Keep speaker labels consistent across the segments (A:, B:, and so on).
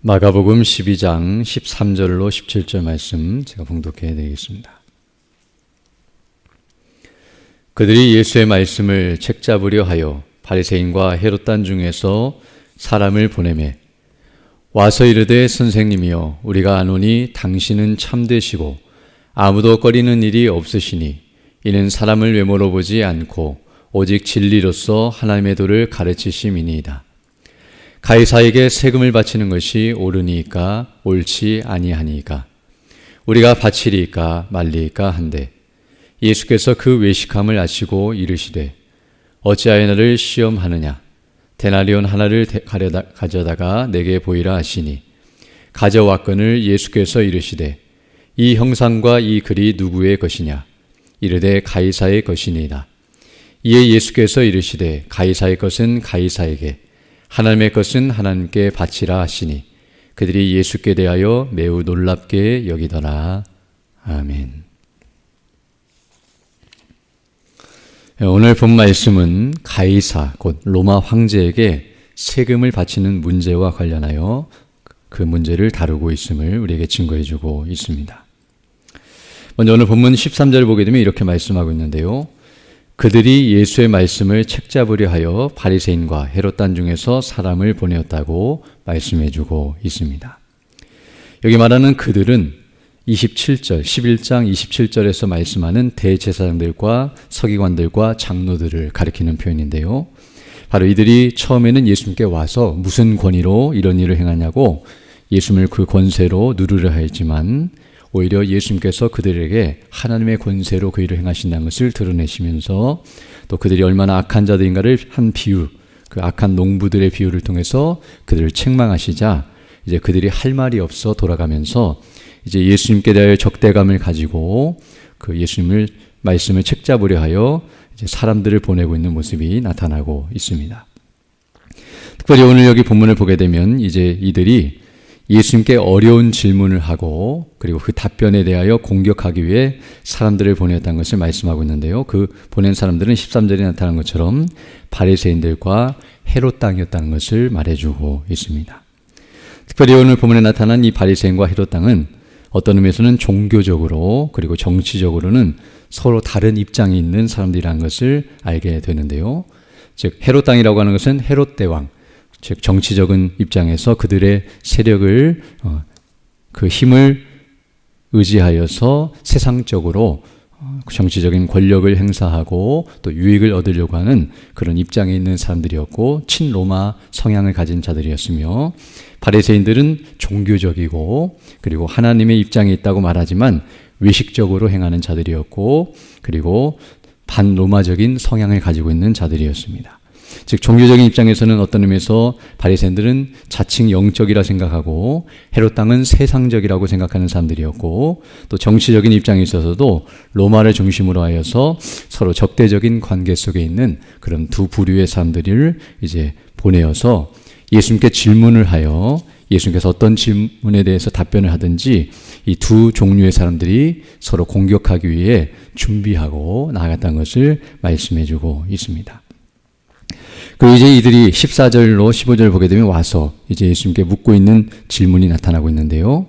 A: 마가복음 12장 13절로 17절 말씀 제가 봉독해 드리겠습니다. 그들이 예수의 말씀을 책잡으려 하여 바리새인과 헤롯단 중에서 사람을 보내매 와서 이르되 선생님이여 우리가 아노니 당신은 참되시고 아무도 꺼리는 일이 없으시니 이는 사람을 외모로 보지 않고 오직 진리로서 하나님의 도를 가르치심이니이다. 가이사에게 세금을 바치는 것이 옳으니까 옳지 아니하니까 우리가 바치리까 말리까 한데 예수께서 그 외식함을 아시고 이르시되 어찌하여 나를 시험하느냐 데나리온 하나를 가져다가 내게 보이라 하시니 가져왔거늘 예수께서 이르시되 이 형상과 이 글이 누구의 것이냐 이르되 가이사의 것이니이다. 이에 예수께서 이르시되 가이사의 것은 가이사에게 하나님의 것은 하나님께 바치라 하시니 그들이 예수께 대하여 매우 놀랍게 여기더라. 아멘. 오늘 본 말씀은 가이사 곧 로마 황제에게 세금을 바치는 문제와 관련하여 그 문제를 다루고 있음을 우리에게 증거해 주고 있습니다. 먼저 오늘 본문 13절을 보게 되면 이렇게 말씀하고 있는데요. 그들이 예수의 말씀을 책잡으려 하여 바리새인과 헤롯단 중에서 사람을 보내었다고 말씀해 주고 있습니다. 여기 말하는 그들은 27절, 11장 27절에서 말씀하는 대제사장들과 서기관들과 장로들을 가리키는 표현인데요. 바로 이들이 처음에는 예수님께 와서 무슨 권위로 이런 일을 행하냐고 예수님을 그 권세로 누르려 하였지만 오히려 예수님께서 그들에게 하나님의 권세로 그 일을 행하신다는 것을 드러내시면서 또 그들이 얼마나 악한 자들인가를 한 비유, 그 악한 농부들의 비유를 통해서 그들을 책망하시자 이제 그들이 할 말이 없어 돌아가면서 이제 예수님께 대하여 적대감을 가지고 그 예수님을 말씀을 책잡으려 하여 이제 사람들을 보내고 있는 모습이 나타나고 있습니다. 특별히 오늘 여기 본문을 보게 되면 이제 이들이 예수님께 어려운 질문을 하고 그리고 그 답변에 대하여 공격하기 위해 사람들을 보냈다는 것을 말씀하고 있는데요. 그 보낸 사람들은 13절에 나타난 것처럼 바리새인들과 헤롯 당이었다는 것을 말해주고 있습니다. 특별히 오늘 본문에 나타난 이 바리새인과 헤롯 당은 어떤 의미에서는 종교적으로 그리고 정치적으로는 서로 다른 입장이 있는 사람들이라는 것을 알게 되는데요. 즉 헤롯 당이라고 하는 것은 헤롯 대왕, 즉 정치적인 입장에서 그들의 세력을 그 힘을 의지하여서 세상적으로 정치적인 권력을 행사하고 또 유익을 얻으려고 하는 그런 입장에 있는 사람들이었고 친로마 성향을 가진 자들이었으며 바리새인들은 종교적이고 그리고 하나님의 입장에 있다고 말하지만 외식적으로 행하는 자들이었고 그리고 반로마적인 성향을 가지고 있는 자들이었습니다. 즉 종교적인 입장에서는 어떤 의미에서 바리새인들은 자칭 영적이라 생각하고 헤롯 당은 세상적이라고 생각하는 사람들이었고 또 정치적인 입장에 있어서도 로마를 중심으로 하여서 서로 적대적인 관계 속에 있는 그런 두 부류의 사람들을 이제 보내어서 예수님께 질문을 하여 예수님께서 어떤 질문에 대해서 답변을 하든지 이 두 종류의 사람들이 서로 공격하기 위해 준비하고 나아갔다는 것을 말씀해 주고 있습니다. 그리고 이제 이들이 14절로 15절 보게 되면 와서 이제 예수님께 묻고 있는 질문이 나타나고 있는데요.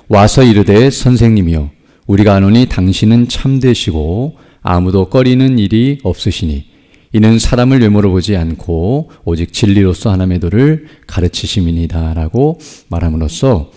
A: 와서 이르되 선생님이여 우리가 아노니 당신은 참되시고 아무도 꺼리는 일이 없으시니 이는 사람을 외모로 보지 않고 오직 진리로서 하나님의 도를 가르치심이니이다 라고 말함으로써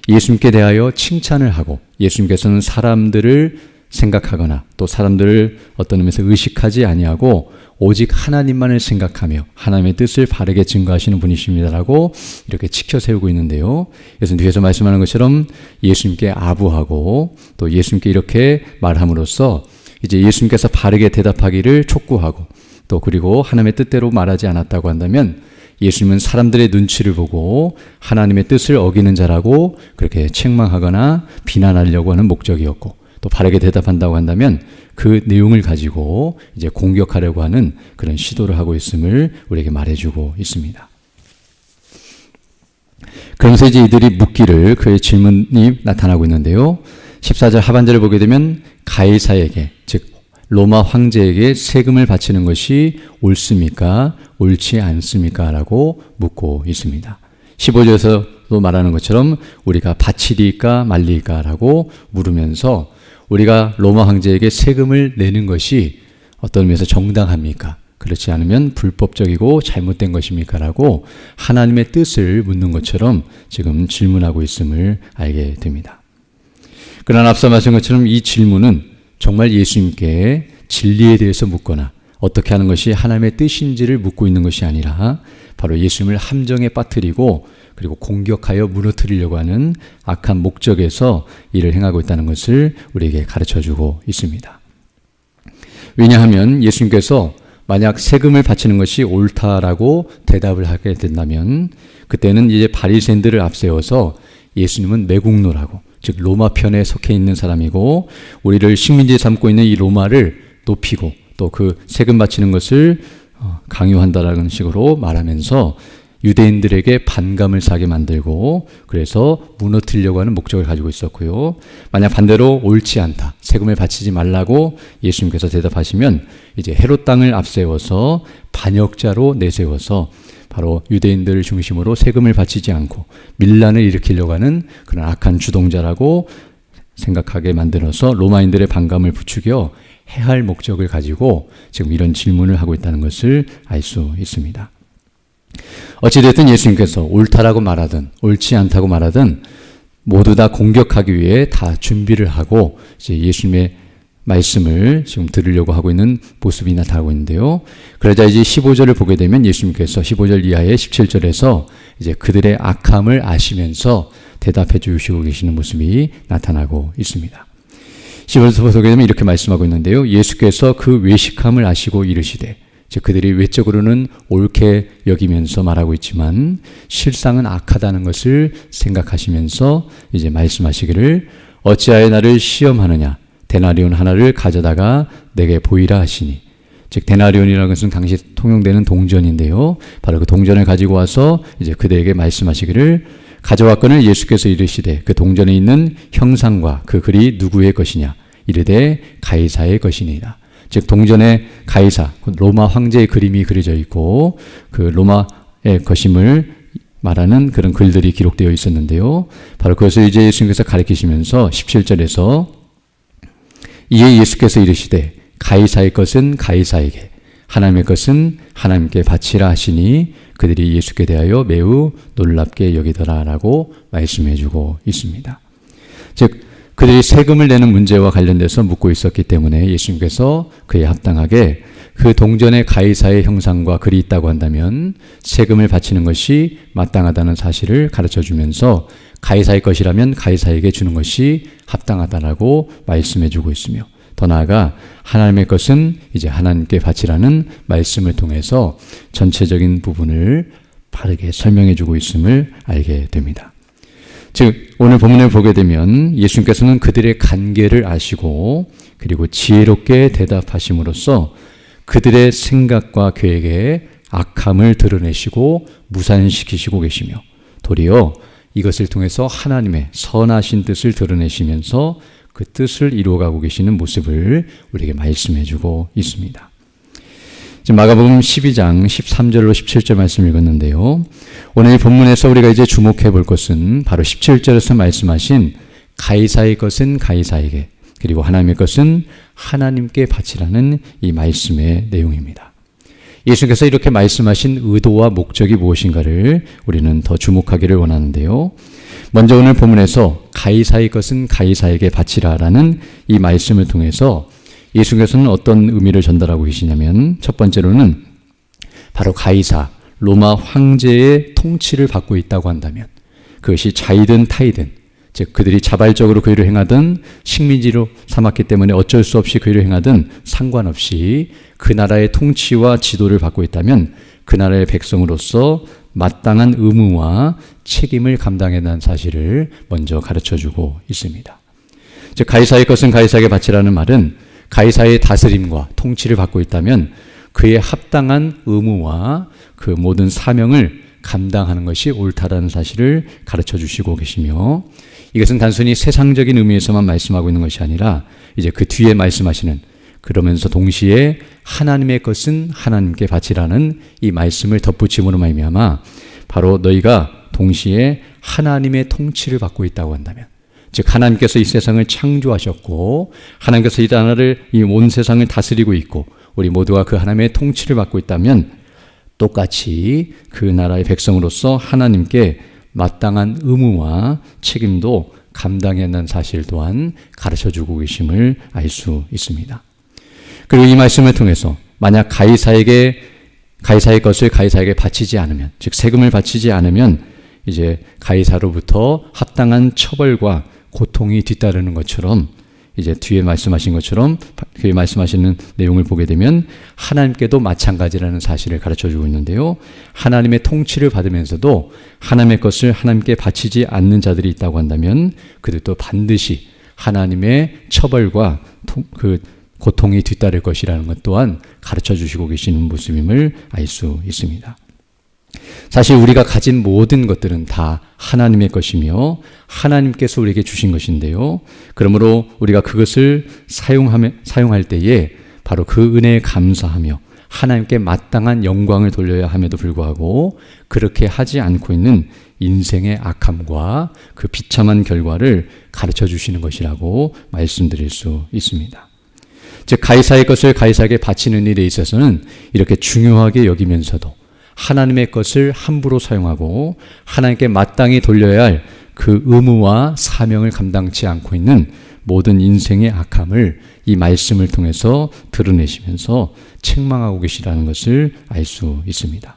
A: 예수님께 대하여 칭찬을 하고 예수님께서는 사람들을 생각하거나 또 사람들을 어떤 의미에서 의식하지 아니하고 오직 하나님만을 생각하며 하나님의 뜻을 바르게 증거하시는 분이십니다라고 이렇게 지켜 세우고 있는데요. 그래서 뒤에서 말씀하는 것처럼 예수님께 아부하고 또 예수님께 이렇게 말함으로써 이제 예수님께서 바르게 대답하기를 촉구하고 또 그리고 하나님의 뜻대로 말하지 않았다고 한다면 예수님은 사람들의 눈치를 보고 하나님의 뜻을 어기는 자라고 그렇게 책망하거나 비난하려고 하는 목적이었고 또 바르게 대답한다고 한다면 그 내용을 가지고 이제 공격하려고 하는 그런 시도를 하고 있음을 우리에게 말해주고 있습니다. 그러면서 이제 이들이 묻기를 그의 질문이 나타나고 있는데요. 14절 하반절을 보게 되면 가이사에게 즉 로마 황제에게 세금을 바치는 것이 옳습니까? 옳지 않습니까? 라고 묻고 있습니다. 15절에서 15절에서도 말하는 것처럼 우리가 바치리까 말리까라고 물으면서 우리가 로마 황제에게 세금을 내는 것이 어떤 의미에서 정당합니까? 그렇지 않으면 불법적이고 잘못된 것입니까? 라고 하나님의 뜻을 묻는 것처럼 지금 질문하고 있음을 알게 됩니다. 그러나 앞서 말씀한 것처럼 이 질문은 정말 예수님께 진리에 대해서 묻거나 어떻게 하는 것이 하나님의 뜻인지를 묻고 있는 것이 아니라 바로 예수님을 함정에 빠뜨리고 그리고 공격하여 무너뜨리려고 하는 악한 목적에서 일을 행하고 있다는 것을 우리에게 가르쳐주고 있습니다. 왜냐하면 예수님께서 만약 세금을 바치는 것이 옳다라고 대답을 하게 된다면 그때는 이제 바리새인들을 앞세워서 예수님은 매국노라고, 즉 로마 편에 속해 있는 사람이고 우리를 식민지에 삼고 있는 이 로마를 높이고 또 그 세금 바치는 것을 강요한다라는 식으로 말하면서 유대인들에게 반감을 사게 만들고 그래서 무너뜨리려고 하는 목적을 가지고 있었고요. 만약 반대로 옳지 않다, 세금을 바치지 말라고 예수님께서 대답하시면 이제 헤롯 땅을 앞세워서 반역자로 내세워서 바로 유대인들을 중심으로 세금을 바치지 않고 밀란을 일으키려고 하는 그런 악한 주동자라고 생각하게 만들어서 로마인들의 반감을 부추겨 해할 목적을 가지고 지금 이런 질문을 하고 있다는 것을 알 수 있습니다. 어찌됐든 예수님께서 옳다라고 말하든 옳지 않다고 말하든 모두 다 공격하기 위해 다 준비를 하고 이제 예수님의 말씀을 지금 들으려고 하고 있는 모습이 나타나고 있는데요. 그러자 이제 15절을 보게 되면 예수님께서 15절 이하의 17절에서 이제 그들의 악함을 아시면서 대답해 주시고 계시는 모습이 나타나고 있습니다. 15절에서 보게 되면 이렇게 말씀하고 있는데요. 예수께서 그 외식함을 아시고 이르시되, 즉 그들이 외적으로는 옳게 여기면서 말하고 있지만 실상은 악하다는 것을 생각하시면서 이제 말씀하시기를 어찌하여 나를 시험하느냐, 데나리온 하나를 가져다가 내게 보이라 하시니, 즉 데나리온이라는 것은 당시 통용되는 동전인데요. 바로 그 동전을 가지고 와서 이제 그들에게 말씀하시기를 가져왔거늘 예수께서 이르시되 그 동전에 있는 형상과 그 글이 누구의 것이냐, 이르되 가이사의 것이니라. 즉 동전에 가이사, 로마 황제의 그림이 그려져 있고 그 로마의 것임을 말하는 그런 글들이 기록되어 있었는데요. 바로 그것을 이제 예수님께서 가르치시면서 17절에서 이에 예수께서 이르시되 가이사의 것은 가이사에게, 하나님의 것은 하나님께 바치라 하시니 그들이 예수께 대하여 매우 놀랍게 여기더라라고 말씀해 주고 있습니다. 즉 그들이 세금을 내는 문제와 관련돼서 묻고 있었기 때문에 예수님께서 그에 합당하게 그 동전에 가이사의 형상과 글이 있다고 한다면 세금을 바치는 것이 마땅하다는 사실을 가르쳐 주면서 가이사의 것이라면 가이사에게 주는 것이 합당하다라고 말씀해 주고 있으며, 더 나아가 하나님의 것은 이제 하나님께 바치라는 말씀을 통해서 전체적인 부분을 바르게 설명해 주고 있음을 알게 됩니다. 즉 오늘 본문을 보게 되면 예수님께서는 그들의 간계를 아시고 그리고 지혜롭게 대답하심으로써 그들의 생각과 계획에 악함을 드러내시고 무산시키시고 계시며, 도리어 이것을 통해서 하나님의 선하신 뜻을 드러내시면서 그 뜻을 이루어가고 계시는 모습을 우리에게 말씀해 주고 있습니다. 지금 마가복음 12장 13절로 17절 말씀 읽었는데요. 오늘 이 본문에서 우리가 이제 주목해 볼 것은 바로 17절에서 말씀하신 가이사의 것은 가이사에게, 그리고 하나님의 것은 하나님께 바치라는 이 말씀의 내용입니다. 예수께서 이렇게 말씀하신 의도와 목적이 무엇인가를 우리는 더 주목하기를 원하는데요. 먼저 오늘 본문에서 가이사의 것은 가이사에게 바치라라는 이 말씀을 통해서 예수께서는 어떤 의미를 전달하고 계시냐면, 첫 번째로는 바로 가이사, 로마 황제의 통치를 받고 있다고 한다면 그것이 자이든 타이든, 즉 그들이 자발적으로 그 일을 행하든 식민지로 삼았기 때문에 어쩔 수 없이 그 일을 행하든 상관없이 그 나라의 통치와 지도를 받고 있다면 그 나라의 백성으로서 마땅한 의무와 책임을 감당해야 한다는 사실을 먼저 가르쳐주고 있습니다. 즉 가이사의 것은 가이사에게 바치라는 말은 가이사의 다스림과 통치를 받고 있다면 그에 합당한 의무와 그 모든 사명을 감당하는 것이 옳다라는 사실을 가르쳐 주시고 계시며, 이것은 단순히 세상적인 의미에서만 말씀하고 있는 것이 아니라 이제 그 뒤에 말씀하시는, 그러면서 동시에 하나님의 것은 하나님께 바치라는 이 말씀을 덧붙임으로 말미암아 바로 너희가 동시에 하나님의 통치를 받고 있다고 한다면, 즉 하나님께서 이 세상을 창조하셨고 하나님께서 이 나라를, 이 온 세상을 다스리고 있고 우리 모두가 그 하나님의 통치를 받고 있다면 똑같이 그 나라의 백성으로서 하나님께 마땅한 의무와 책임도 감당해야 한다는 사실 또한 가르쳐주고 계심을 알 수 있습니다. 그리고 이 말씀을 통해서 만약 가이사의 것을 가이사에게 바치지 않으면, 즉 세금을 바치지 않으면 이제 가이사로부터 합당한 처벌과 고통이 뒤따르는 것처럼, 이제 뒤에 말씀하신 것처럼 뒤에 말씀하시는 내용을 보게 되면 하나님께도 마찬가지라는 사실을 가르쳐주고 있는데요. 하나님의 통치를 받으면서도 하나님의 것을 하나님께 바치지 않는 자들이 있다고 한다면 그들도 반드시 하나님의 처벌과 그 고통이 뒤따를 것이라는 것 또한 가르쳐주시고 계시는 모습임을 알 수 있습니다. 사실 우리가 가진 모든 것들은 다 하나님의 것이며 하나님께서 우리에게 주신 것인데요. 그러므로 우리가 그것을 사용할 때에 바로 그 은혜에 감사하며 하나님께 마땅한 영광을 돌려야 함에도 불구하고 그렇게 하지 않고 있는 인생의 악함과 그 비참한 결과를 가르쳐 주시는 것이라고 말씀드릴 수 있습니다. 즉 가이사의 것을 가이사에게 바치는 일에 있어서는 이렇게 중요하게 여기면서도 하나님의 것을 함부로 사용하고 하나님께 마땅히 돌려야 할 그 의무와 사명을 감당치 않고 있는 모든 인생의 악함을 이 말씀을 통해서 드러내시면서 책망하고 계시다는 것을 알 수 있습니다.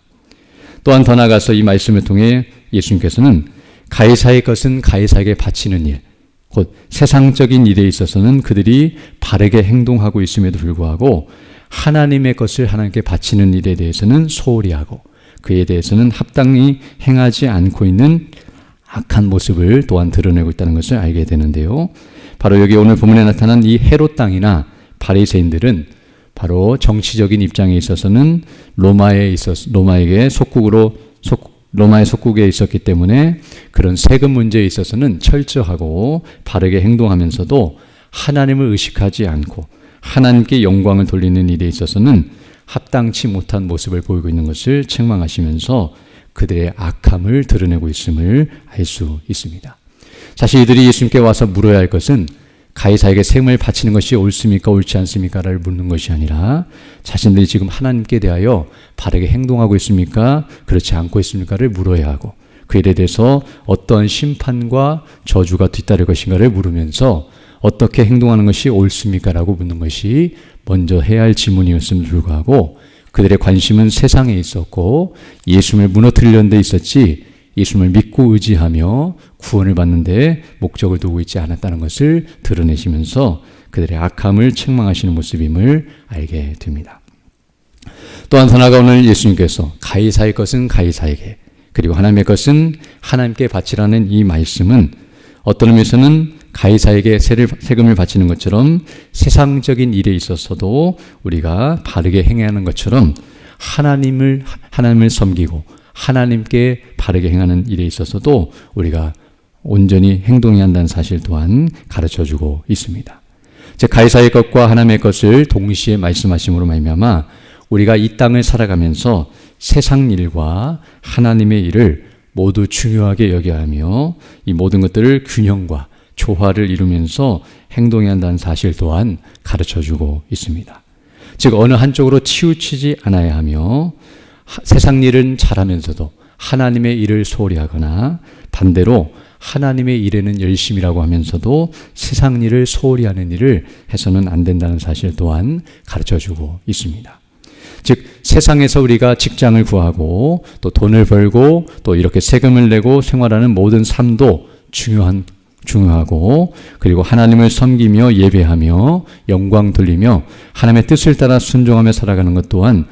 A: 또한 더 나아가서 이 말씀을 통해 예수님께서는 가이사의 것은 가이사에게 바치는 일, 곧 세상적인 일에 있어서는 그들이 바르게 행동하고 있음에도 불구하고 하나님의 것을 하나님께 바치는 일에 대해서는 소홀히 하고 그에 대해서는 합당히 행하지 않고 있는 악한 모습을 또한 드러내고 있다는 것을 알게 되는데요. 바로 여기 오늘 본문에 나타난 이 헤롯 당이나 바리새인들은 바로 정치적인 입장에 있어서는 로마의 속국에 있었기 때문에 그런 세금 문제에 있어서는 철저하고 바르게 행동하면서도 하나님을 의식하지 않고 하나님께 영광을 돌리는 일에 있어서는 합당치 못한 모습을 보이고 있는 것을 책망하시면서 그들의 악함을 드러내고 있음을 알 수 있습니다. 사실 이들이 예수님께 와서 물어야 할 것은 가이사에게 세금을 바치는 것이 옳습니까 옳지 않습니까를 묻는 것이 아니라 자신들이 지금 하나님께 대하여 바르게 행동하고 있습니까 그렇지 않고 있습니까를 물어야 하고 그 일에 대해서 어떤 심판과 저주가 뒤따를 것인가를 물으면서 어떻게 행동하는 것이 옳습니까 라고 묻는 것이 먼저 해야 할 질문이었음에도 불구하고 그들의 관심은 세상에 있었고 예수님을 무너뜨리려는 데 있었지 예수님을 믿고 의지하며 구원을 받는 데 목적을 두고 있지 않았다는 것을 드러내시면서 그들의 악함을 책망하시는 모습임을 알게 됩니다. 또한 더 나아가 오늘 예수님께서 가이사의 것은 가이사에게 그리고 하나님의 것은 하나님께 바치라는 이 말씀은 어떤 의미에서는 가이사에게 세금을 바치는 것처럼 세상적인 일에 있어서도 우리가 바르게 행해야 하는 것처럼 하나님을 섬기고 하나님께 바르게 행하는 일에 있어서도 우리가 온전히 행동해야 한다는 사실 또한 가르쳐주고 있습니다. 즉 가이사의 것과 하나님의 것을 동시에 말씀하심으로 말미암아 우리가 이 땅을 살아가면서 세상 일과 하나님의 일을 모두 중요하게 여겨야 하며 이 모든 것들을 균형과 조화를 이루면서 행동해야 한다는 사실 또한 가르쳐주고 있습니다. 즉 어느 한쪽으로 치우치지 않아야 하며 세상 일은 잘하면서도 하나님의 일을 소홀히 하거나 반대로 하나님의 일에는 열심이라고 하면서도 세상 일을 소홀히 하는 일을 해서는 안 된다는 사실 또한 가르쳐주고 있습니다. 즉 세상에서 우리가 직장을 구하고 또 돈을 벌고 또 이렇게 세금을 내고 생활하는 모든 삶도 중요하고 그리고 하나님을 섬기며 예배하며 영광 돌리며 하나님의 뜻을 따라 순종하며 살아가는 것 또한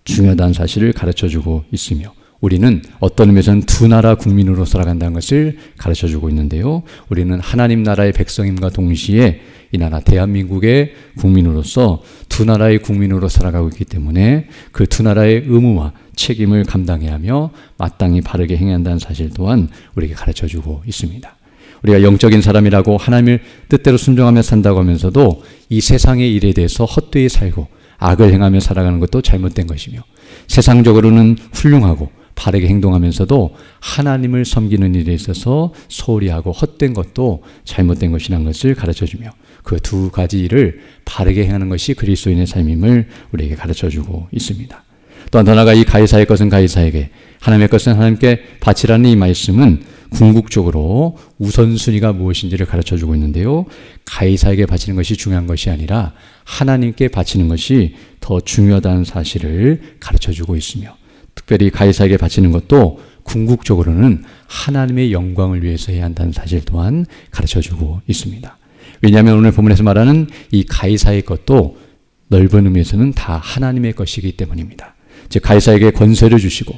A: 중요하다는 사실을 가르쳐주고 있으며 우리는 어떤 의미에서는 두 나라 국민으로 살아간다는 것을 가르쳐주고 있는데요. 우리는 하나님 나라의 백성임과 동시에 이 나라 대한민국의 국민으로서 두 나라의 국민으로 살아가고 있기 때문에 그 두 나라의 의무와 책임을 감당해야 하며 마땅히 바르게 행해야 한다는 사실 또한 우리에게 가르쳐주고 있습니다. 우리가 영적인 사람이라고 하나님을 뜻대로 순종하며 산다고 하면서도 이 세상의 일에 대해서 헛되이 살고 악을 행하며 살아가는 것도 잘못된 것이며 세상적으로는 훌륭하고 바르게 행동하면서도 하나님을 섬기는 일에 있어서 소홀히 하고 헛된 것도 잘못된 것이라는 것을 가르쳐주며 그 두 가지 일을 바르게 행하는 것이 그리스도인의 삶임을 우리에게 가르쳐주고 있습니다. 또한 더 나아가 이 가이사의 것은 가이사에게, 하나님의 것은 하나님께 바치라는 이 말씀은 궁극적으로 우선순위가 무엇인지를 가르쳐주고 있는데요. 가이사에게 바치는 것이 중요한 것이 아니라 하나님께 바치는 것이 더 중요하다는 사실을 가르쳐주고 있으며, 특별히 가이사에게 바치는 것도 궁극적으로는 하나님의 영광을 위해서 해야 한다는 사실 또한 가르쳐주고 있습니다. 왜냐하면 오늘 본문에서 말하는 이 가이사의 것도 넓은 의미에서는 다 하나님의 것이기 때문입니다. 즉 가이사에게 권세를 주시고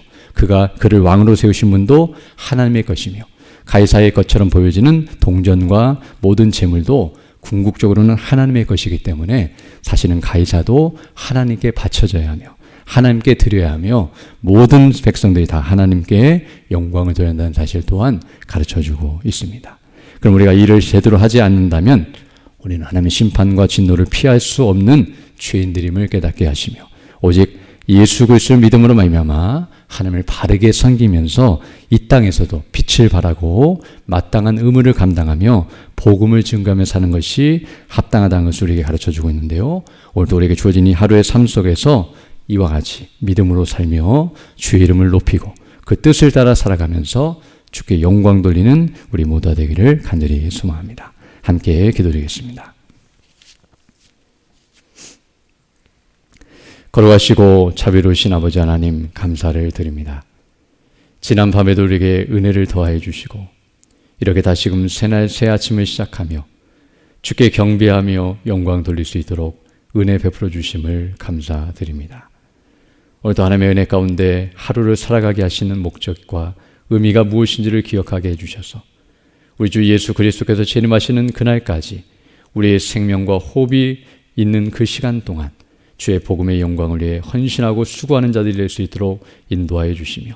A: 그를 왕으로 세우신 분도 하나님의 것이며, 가이사의 것처럼 보여지는 동전과 모든 재물도 궁극적으로는 하나님의 것이기 때문에 사실은 가이사도 하나님께 바쳐져야 하며 하나님께 드려야 하며 모든 백성들이 다 하나님께 영광을 드려야 한다는 사실 또한 가르쳐주고 있습니다. 그럼 우리가 이를 제대로 하지 않는다면 우리는 하나님의 심판과 진노를 피할 수 없는 죄인들임을 깨닫게 하시며, 오직 예수 그리스도를 믿음으로 말미암아 하나님을 바르게 섬기면서 이 땅에서도 빛을 발하고 마땅한 의무를 감당하며 복음을 증거하며 사는 것이 합당하다는 것을 우리에게 가르쳐주고 있는데요. 오늘도 우리에게 주어진 이 하루의 삶 속에서 이와 같이 믿음으로 살며 주의 이름을 높이고 그 뜻을 따라 살아가면서 주께 영광 돌리는 우리 모두가 되기를 간절히 소망합니다. 함께 기도드리겠습니다. 걸어가시고 자비로우신 아버지 하나님, 감사를 드립니다. 지난 밤에도 우리에게 은혜를 더하여 주시고 이렇게 다시금 새날 새 아침을 시작하며 주께 경배하며 영광 돌릴 수 있도록 은혜 베풀어 주심을 감사드립니다. 오늘도 하나님의 은혜 가운데 하루를 살아가게 하시는 목적과 의미가 무엇인지를 기억하게 해주셔서 우리 주 예수 그리스도께서 재림하시는 그날까지 우리의 생명과 호흡이 있는 그 시간 동안 주의 복음의 영광을 위해 헌신하고 수고하는 자들이 될 수 있도록 인도하여 주시며,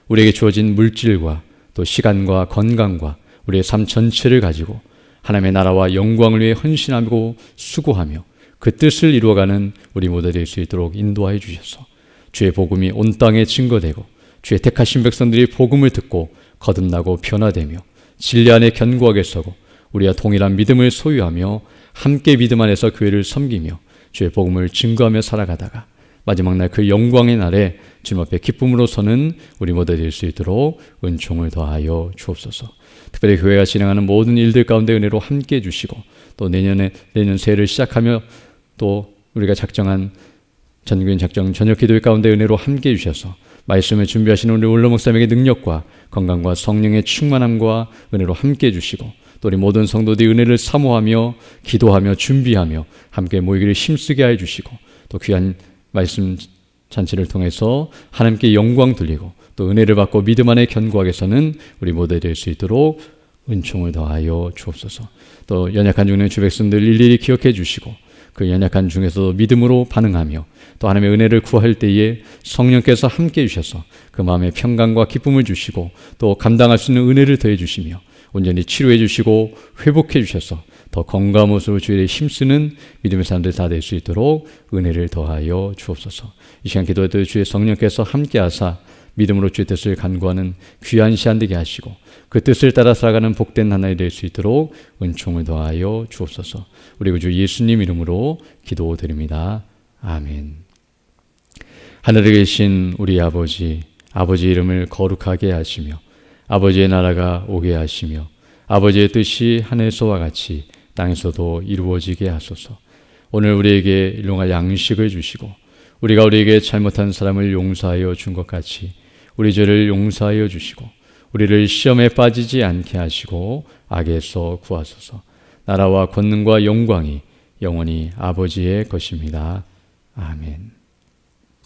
A: 우리에게 주어진 물질과 또 시간과 건강과 우리의 삶 전체를 가지고 하나님의 나라와 영광을 위해 헌신하고 수고하며 그 뜻을 이루어가는 우리 모두 될 수 있도록 인도하여 주셔서 주의 복음이 온 땅에 증거되고 주의 택하신 백성들이 복음을 듣고 거듭나고 변화되며 진리 안에 견고하게 서고 우리와 동일한 믿음을 소유하며 함께 믿음 안에서 교회를 섬기며 주의 복음을 증거하며 살아가다가 마지막 날 그 영광의 날에 주님 앞에 기쁨으로 서는 우리 모두 될 수 있도록 은총을 더하여 주옵소서. 특별히 교회가 진행하는 모든 일들 가운데 은혜로 함께 해주시고 또 내년 새해를 시작하며 또 우리가 작정한 전교인 작정 저녁 기도회 가운데 은혜로 함께 해주셔서 말씀을 준비하시는 우리 올로 목사님에게 능력과 건강과 성령의 충만함과 은혜로 함께 해주시고 또 우리 모든 성도들이 은혜를 사모하며 기도하며 준비하며 함께 모이기를 힘쓰게 하여 주시고 또 귀한 말씀 잔치를 통해서 하나님께 영광 돌리고 또 은혜를 받고 믿음 안에 견고하게 서는 우리 모두 될 수 있도록 은총을 더하여 주옵소서. 또 연약한 중에 주 백성들 일일이 기억해 주시고 그 연약한 중에서도 믿음으로 반응하며 또 하나님의 은혜를 구할 때에 성령께서 함께 해주셔서 그 마음에 평강과 기쁨을 주시고 또 감당할 수 있는 은혜를 더해 주시며 온전히 치료해 주시고 회복해 주셔서 더 건강한 모습으로 주일에 힘쓰는 믿음의 사람들 다 될 수 있도록 은혜를 더하여 주옵소서. 이 시간 기도해도 주의 성령께서 함께 하사 믿음으로 주의 뜻을 간구하는 귀한 시간 되게 하시고 그 뜻을 따라 살아가는 복된 하나님 될 수 있도록 은총을 더하여 주옵소서. 우리 구주 예수님 이름으로 기도드립니다. 아멘. 하늘에 계신 우리 아버지 이름을 거룩하게 하시며 아버지의 나라가 오게 하시며 아버지의 뜻이 하늘에서와 같이 땅에서도 이루어지게 하소서. 오늘 우리에게 일용할 양식을 주시고 우리가 우리에게 잘못한 사람을 용서하여 준 것 같이 우리 죄를 용서하여 주시고 우리를 시험에 빠지지 않게 하시고 악에서 구하소서. 나라와 권능과 영광이 영원히 아버지의 것입니다. 아멘.